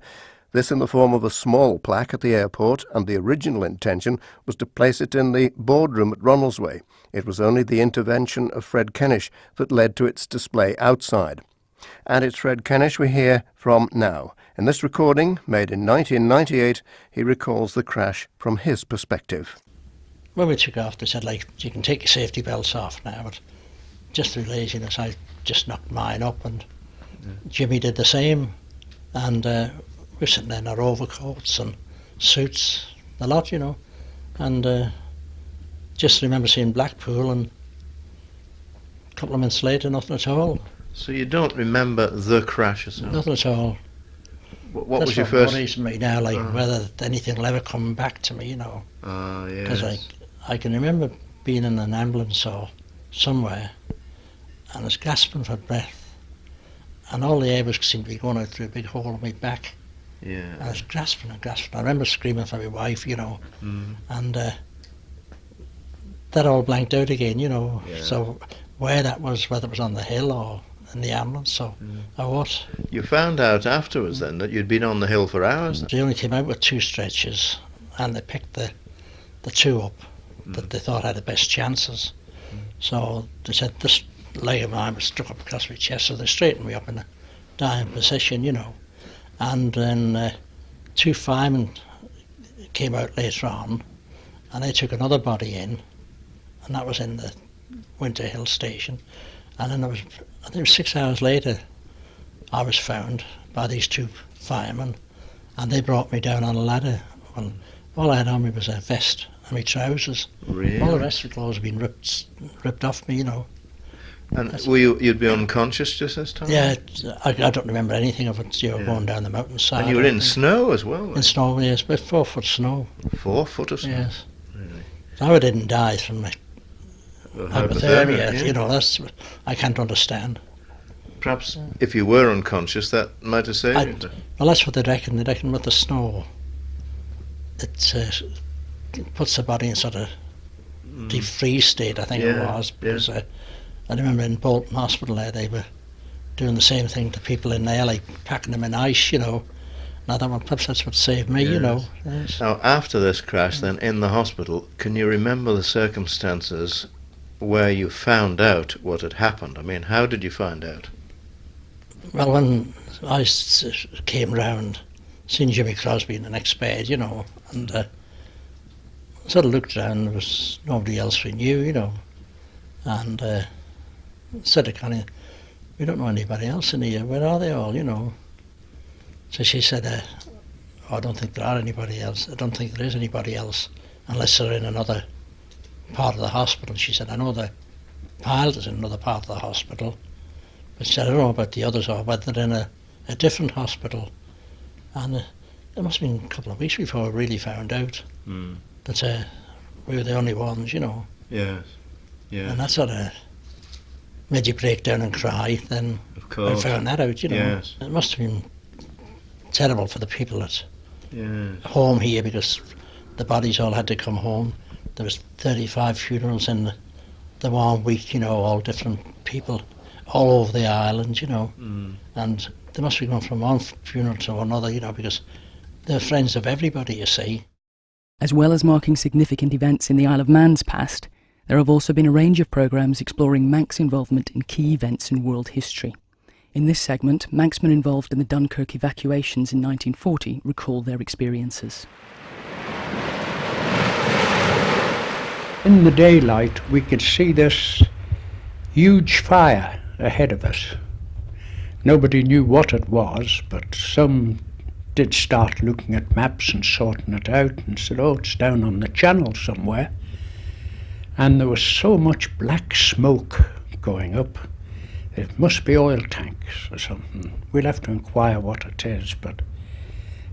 S10: This in the form of a small plaque at the airport, and the original intention was to place it in the boardroom at Ronaldsway. It was only the intervention of Fred Kennish that led to its display outside. And it's Fred Kennish we hear from now. In this recording, made in 1998, he recalls the crash from his perspective.
S11: When we took off, they said, like, you can take your safety belts off now, but just through laziness, I just knocked mine up, and Jimmy did the same, and we're sitting there in our overcoats and suits, a lot, you know, and just remember seeing Blackpool, and a couple of minutes later, nothing at all.
S12: So you don't remember the crash or something?
S11: Nothing at all.
S12: What was your first?
S11: That's what worries me now, like whether anything will ever come back to me, you know.
S12: Yes.
S11: Because I can remember being in an ambulance or somewhere, and I was gasping for breath, and all the air was seemed to be going out through a big hole in my back.
S12: Yeah.
S11: I was grasping and grasping. I remember screaming for my wife, you know, and that all blanked out again, you know.
S12: Yeah.
S11: So where that was, whether it was on the hill or in the ambulance, or what.
S12: You found out afterwards then that you'd been on the hill for hours?
S11: They only came out with 2 stretchers, and they picked the 2 up that they thought had the best chances. So they said this leg of mine was stuck up across my chest, so they straightened me up in a dying position, you know. And then 2 firemen came out later on, and they took another body in, and that was in the Winter Hill station. And then I think it was 6 hours later, I was found by these 2 firemen, and they brought me down on a ladder. Well, all I had on me was a vest and my trousers.
S12: Really?
S11: All the rest of the clothes had been ripped off me, you know.
S12: And you'd be unconscious just this time?
S11: Yeah, I don't remember anything of it, you know, going down the mountainside.
S12: And you were in snow as well?
S11: In snow, yes, about 4 foot snow.
S12: 4 foot of snow?
S11: Yes.
S12: Really?
S11: So I didn't die from my hypothermia,
S12: yeah.
S11: you know, I can't understand.
S12: Perhaps if you were unconscious, that might have saved you.
S11: Well, that's what they reckon. They reckon with the snow, it puts the body in sort of deep freeze state, I think it was. Because I remember in Bolton Hospital there, they were doing the same thing to people in there, like packing them in ice, you know. And I thought, well, perhaps that's what saved me, you know. Yes.
S12: Now, after this crash, then, in the hospital, can you remember the circumstances where you found out what had happened? I mean, how did you find out?
S11: Well, when I came round, seen Jimmy Crosby in the next bed, you know, and sort of looked around, there was nobody else we knew, you know, and said to Connie, we don't know anybody else in here, where are they all, you know? So she said, I don't think there are anybody else, I don't think there is anybody else, unless they're in another part of the hospital. She said, I know the pilot is in another part of the hospital, but she said, I don't know about the others or whether they're in a different hospital. And it must have been a couple of weeks before I really found out that we were the only ones, you know.
S12: Yes, yeah.
S11: And that sort of made you break down and cry then I found that out, you know.
S12: Yes.
S11: It must have been terrible for the people at home here, because the bodies all had to come home. There was 35 funerals in the 1 week, you know, all different people all over the island, you know. And they must be going from one funeral to another, you know, because they're friends of everybody, you see.
S1: As well as marking significant events in the Isle of Man's past, there have also been a range of programmes exploring Manx involvement in key events in world history. In this segment, Manxmen involved in the Dunkirk evacuations in 1940 recall their experiences.
S13: In the daylight, we could see this huge fire ahead of us. Nobody knew what it was, but some did start looking at maps and sorting it out and said, oh, it's down on the channel somewhere. And there was so much black smoke going up. It must be oil tanks or something. We'll have to inquire what it is, but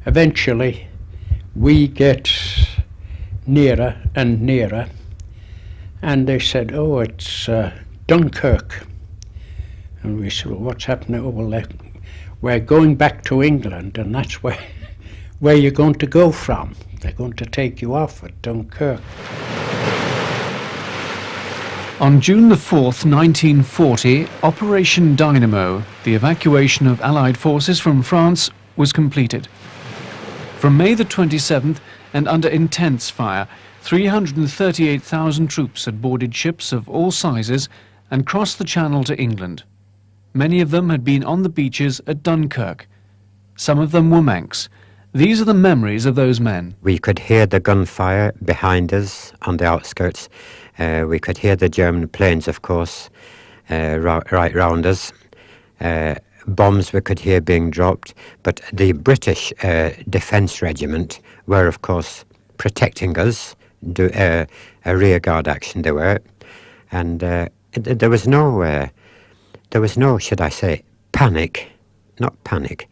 S13: eventually we get nearer and nearer, and they said, oh, it's Dunkirk. And we said, well, what's happening? Oh, well, we're going back to England, and that's where you're going to go from. They're going to take you off at Dunkirk.
S14: On June the 4th, 1940, Operation Dynamo, the evacuation of Allied forces from France, was completed. From May the 27th, and under intense fire, 338,000 troops had boarded ships of all sizes and crossed the Channel to England. Many of them had been on the beaches at Dunkirk. Some of them were Manx. These are the memories of those men.
S15: We could hear the gunfire behind us on the outskirts. We could hear the German planes, of course, right round us. Bombs we could hear being dropped. But the British Defence Regiment were, of course, protecting us, a rearguard action they were. And there was no, should I say, panic. Not panic.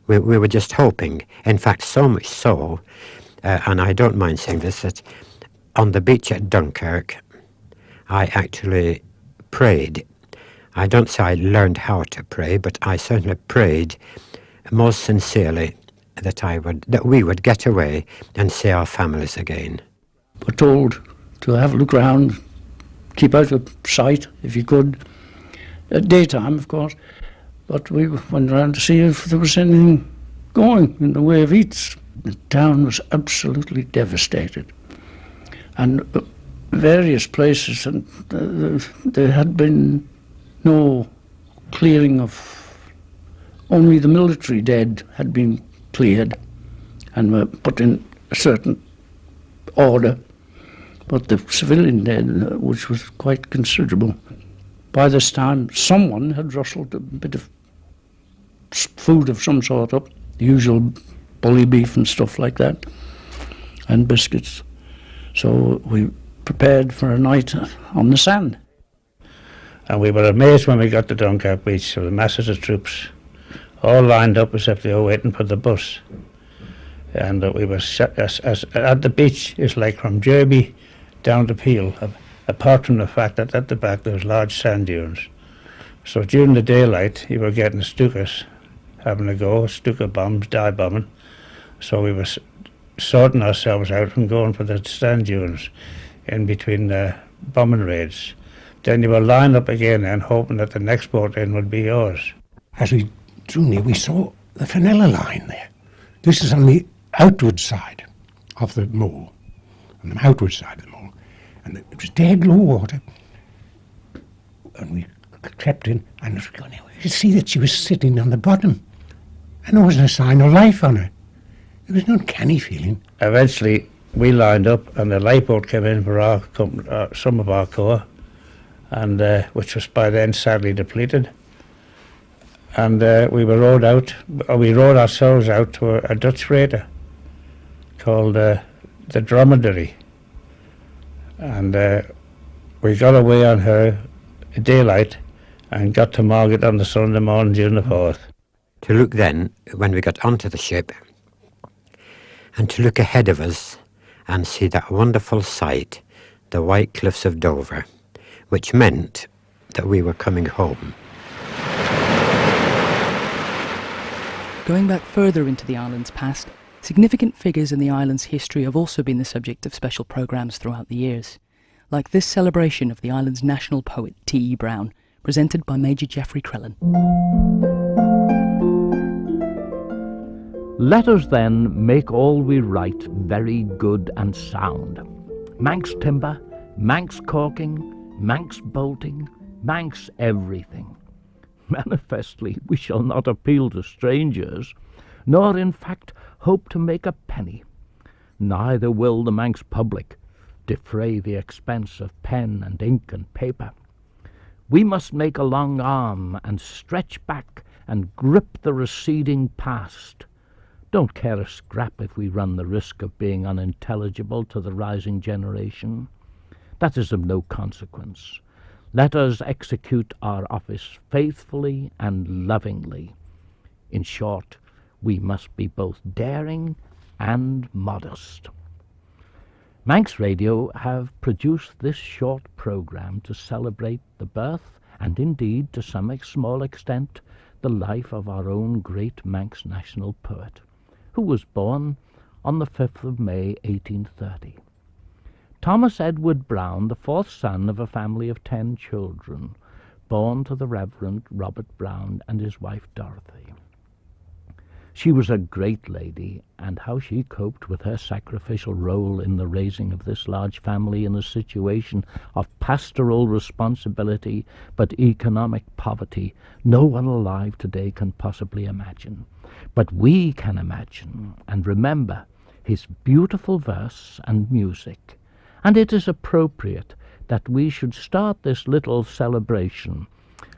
S15: We were just hoping. In fact, so much so, and I don't mind saying this, that on the beach at Dunkirk, I actually prayed I don't say I learned how to pray, but I certainly prayed most sincerely that we would get away and see our families again.
S13: We're told to have a look round, keep out of sight if you could, at daytime of course, but we went around to see if there was anything going in the way of eats. The town was absolutely devastated, and various places, and there had been no clearing of, only the military dead had been cleared and were put in a certain order, but the civilian dead, which was quite considerable. By this time, someone had rustled a bit of food of some sort up, the usual bully beef and stuff like that, and biscuits. So we prepared for a night on the sand.
S16: And we were amazed when we got to Dunkirk Beach. There were masses of troops, all lined up except they were waiting for the bus. And we were at the beach. It's like from Derby down to Peel, apart from the fact that at the back there was large sand dunes. So during the daylight, you were getting Stukas having a go, Stuka bombs, dive bombing. So we were sorting ourselves out from going for the sand dunes in between the bombing raids. Then you were lined up again and hoping that the next boat in would be yours.
S17: As we drew near, we saw the Fenella line there. This is on the outward side of the mole, on the outward side of the mole. And it was dead low water. And we crept in, and we could see that she was sitting on the bottom. And there wasn't a sign of life on her. It was an uncanny feeling.
S16: Eventually, we lined up, and the lifeboat came in for our some of our corps, and which was by then sadly depleted. And we were rowed out. We rowed ourselves out to a Dutch freighter called the Dromedary, and we got away on her at daylight and got to Margate on the Sunday morning during the 4th.
S15: To look then, when we got onto the ship, and to look ahead of us and see that wonderful sight, the white cliffs of Dover, which meant that we were coming home.
S1: Going back further into the island's past, significant figures in the island's history have also been the subject of special programmes throughout the years, like this celebration of the island's national poet T.E. Brown, presented by Major Geoffrey Crellin.
S20: Let us then make all we write very good and sound. Manx timber, Manx caulking, Manx bolting, Manx everything. Manifestly we shall not appeal to strangers, nor in fact hope to make a penny. Neither will the Manx public defray the expense of pen and ink and paper. We must make a long arm and stretch back and grip the receding past. Don't care a scrap if we run the risk of being unintelligible to the rising generation. That is of no consequence. Let us execute our office faithfully and lovingly. In short, we must be both daring and modest. Manx Radio have produced this short programme to celebrate the birth and indeed, to some small extent, the life of our own great Manx national poet, who was born on the 5th of May 1830. Thomas Edward Brown, the 4th son of a family of 10 children, born to the Reverend Robert Brown and his wife Dorothy. She was a great lady, and how she coped with her sacrificial role in the raising of this large family in a situation of pastoral responsibility but economic poverty, no one alive today can possibly imagine. But we can imagine and remember his beautiful verse and music, and it is appropriate that we should start this little celebration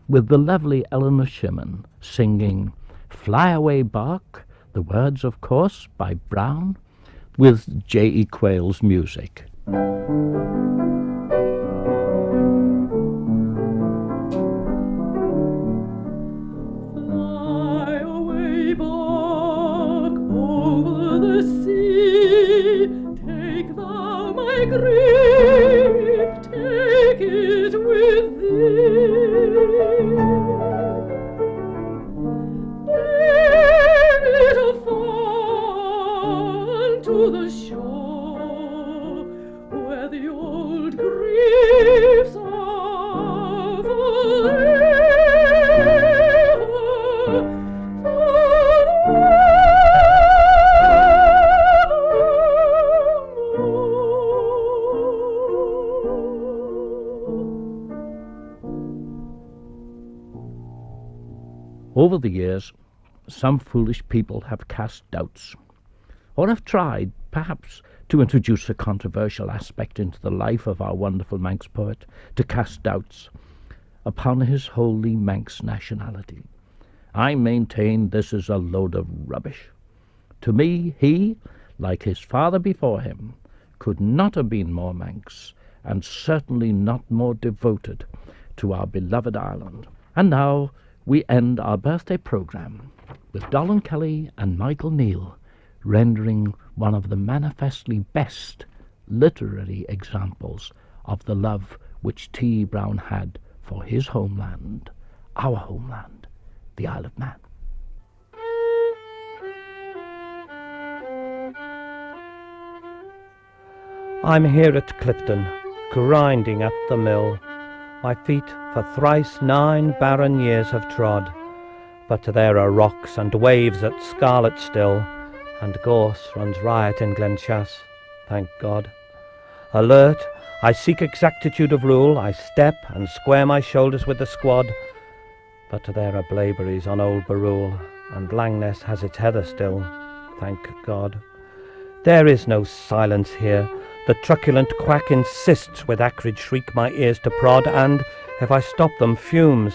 S20: with the lovely Eleanor Shimmin singing Fly Away Bark, the words, of course, by Brown, with J.E. Quayle's music.
S22: Fly away, bark, over the sea, take thou my grief, take it with thee. to the shore, where the old griefs are forever.
S20: Over the years, some foolish people have cast doubts, or have tried, perhaps, to introduce a controversial aspect into the life of our wonderful Manx poet, to cast doubts upon his wholly Manx nationality. I maintain this is a load of rubbish. To me, he, like his father before him, could not have been more Manx, and certainly not more devoted to our beloved island. And now we end our birthday programme with Dolan Kelly and Michael Neal rendering one of the manifestly best literary examples of the love which T. Brown had for his homeland, our homeland, the Isle of Man.
S2: I'm here at Clifton, grinding at the mill. My feet for thrice 9 barren years have trod, but there are rocks and waves at Scarlet still, and gorse runs riot in Glenchas, thank God. Alert, I seek exactitude of rule, I step and square my shoulders with the squad, but there are blaeberries on Old Barule, and Langness has its heather still, thank God. There is no silence here. The truculent quack insists with acrid shriek my ears to prod, and, if I stop them, fumes.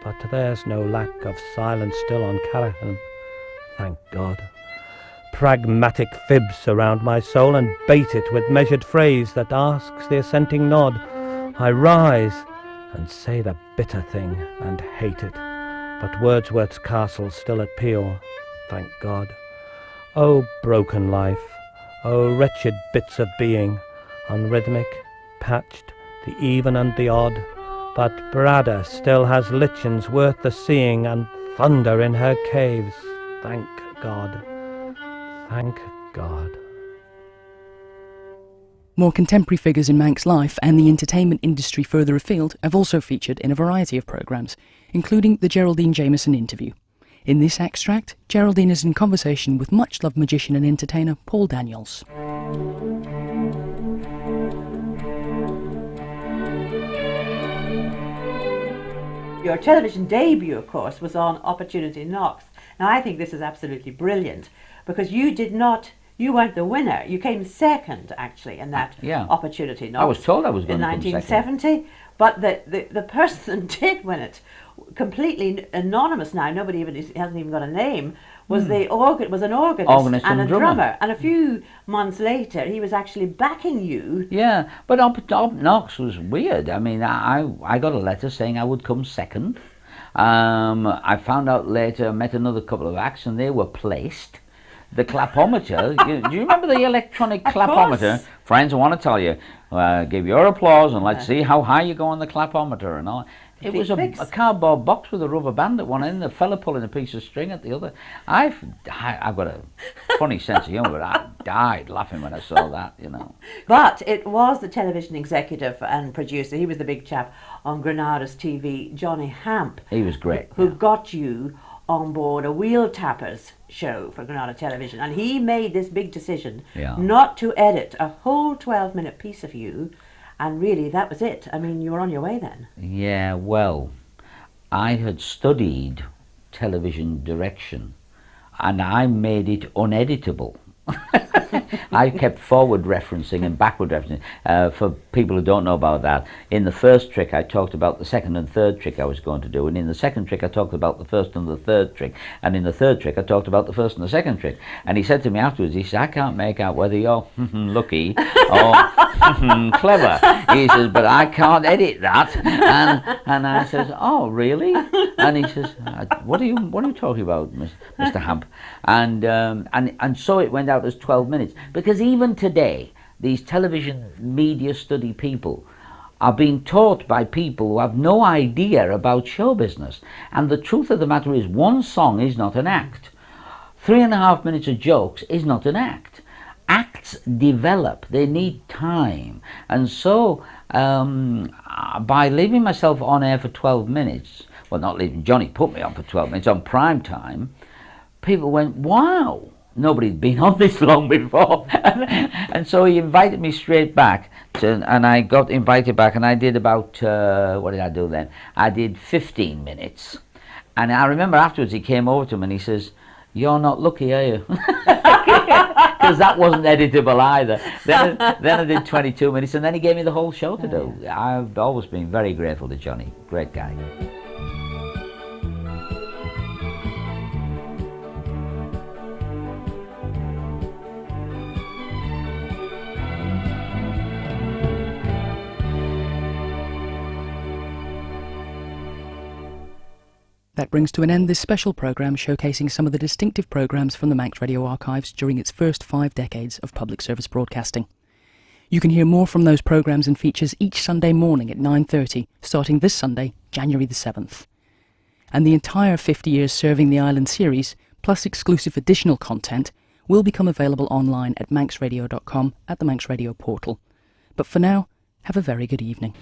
S2: But there's no lack of silence still on Callaghan, thank God. Pragmatic fibs surround my soul and bait it with measured phrase that asks the assenting nod. I rise and say the bitter thing and hate it, but Wordsworth's castle's still at Peel, thank God. O broken life, O wretched bits of being, unrhythmic, patched, the even and the odd, but Brada still has lichens worth the seeing and thunder in her caves, thank God, thank God.
S1: More contemporary figures in Manx life and the entertainment industry further afield have also featured in a variety of programmes, including the Geraldine Jameson interview. In this extract, Geraldine is in conversation with much-loved magician and entertainer Paul Daniels.
S18: Your television debut, of course, was on Opportunity Knocks. Now, I think this is absolutely brilliant, because you weren't the winner. You came second, actually, in that Opportunity Knocks.
S19: I was told I was going to come second.
S18: In 1970, but the person did win it, completely anonymous now, nobody hasn't even got a name, was an organist and a drummer. And a few months later, he was actually backing you.
S19: Yeah, but Op Knox was weird. I mean, I got a letter saying I would come second. I found out later, met another couple of acts, and they were placed. The clapometer, do you remember the electronic clapometer? Friends, I want to tell you, give your applause and let's see how high you go on the clapometer and all. It was a cardboard box with a rubber band at one end, the fella pulling a piece of string at the other. I've got a funny sense of humour, but I died laughing when I saw that, you know.
S18: But it was the television executive and producer, he was the big chap on Granada's TV, Johnny Hamp.
S19: He was great.
S18: Who got you on board a Wheel Tappers show for Granada Television. And he made this big decision not to edit a whole 12-minute piece of you. And really, that was it. I mean, you were on your way then.
S19: Yeah, well, I had studied television direction, and I made it uneditable. I kept forward referencing and backward referencing. For people who don't know about that, in the first trick I talked about the second and third trick I was going to do, and in the second trick I talked about the first and the third trick, and in the third trick I talked about the first and the second trick. And he said to me afterwards, he said, I can't make out whether you're lucky or clever. He says, but I can't edit that. And I says, oh really? And he says, what are you talking about, Mr. Hamp? And so it went out as 12 minutes. Because even today, these television media study people are being taught by people who have no idea about show business. And the truth of the matter is, one song is not an act. 3.5 minutes of jokes is not an act. facts develop. They need time. And so by leaving myself on air for 12 minutes, well, not leaving, Johnny put me on for 12 minutes on prime time, people went, wow, nobody'd been on this long before. And so he invited me straight back, and I got invited back, and I did about, what did I do then? I did 15 minutes. And I remember afterwards he came over to me and he says, "You're not lucky, are you?" Because that wasn't editable either. Then I did 22 minutes, and then he gave me the whole show to do. I've always been very grateful to Johnny. Great guy.
S1: That brings to an end this special programme showcasing some of the distinctive programmes from the Manx Radio archives during its first 5 decades of public service broadcasting. You can hear more from those programmes and features each Sunday morning at 9:30, starting this Sunday, January the 7th. And the entire 50 Years Serving the Island series, plus exclusive additional content, will become available online at manxradio.com at the Manx Radio portal. But for now, have a very good evening.